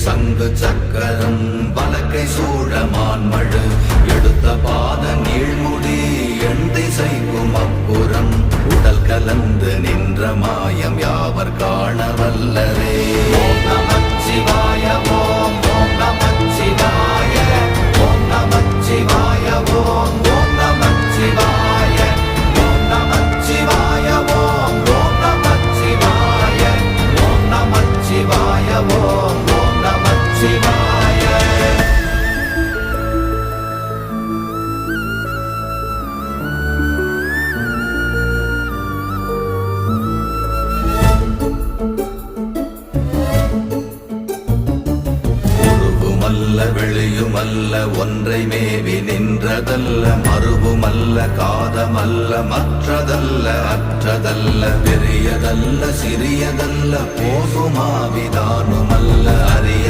சங்கு சக்கரம் வலக்கை சூழமான்மழு எடுத்த பாத நீழ்முடி எண் திசைக்கும் அப்புறம் உடல் கலந்து நின்ற மாயம் யாவர் காண வல்லரே. ஓம் நமச்சிவாய ஓம் ஓம் நமச்சிவாய ஓம் நமச்சிவாய ஓம் ஓம் நமச்சிவாய ஓம் நமச்சிவாய ஓம் ஓம் நமச்சிவாய ஓம் நமச்சிவாய ஓம் ஓம் நமச்சிவாய. வெளியுமல்ல ஒன்றை மேவி நின்றதல்ல மறுவுமல்ல காதமல்ல மற்றதல்ல அற்றதல்ல பெரியதல்ல சிறியதல்ல போகுமாவிதானுமல்ல அரிய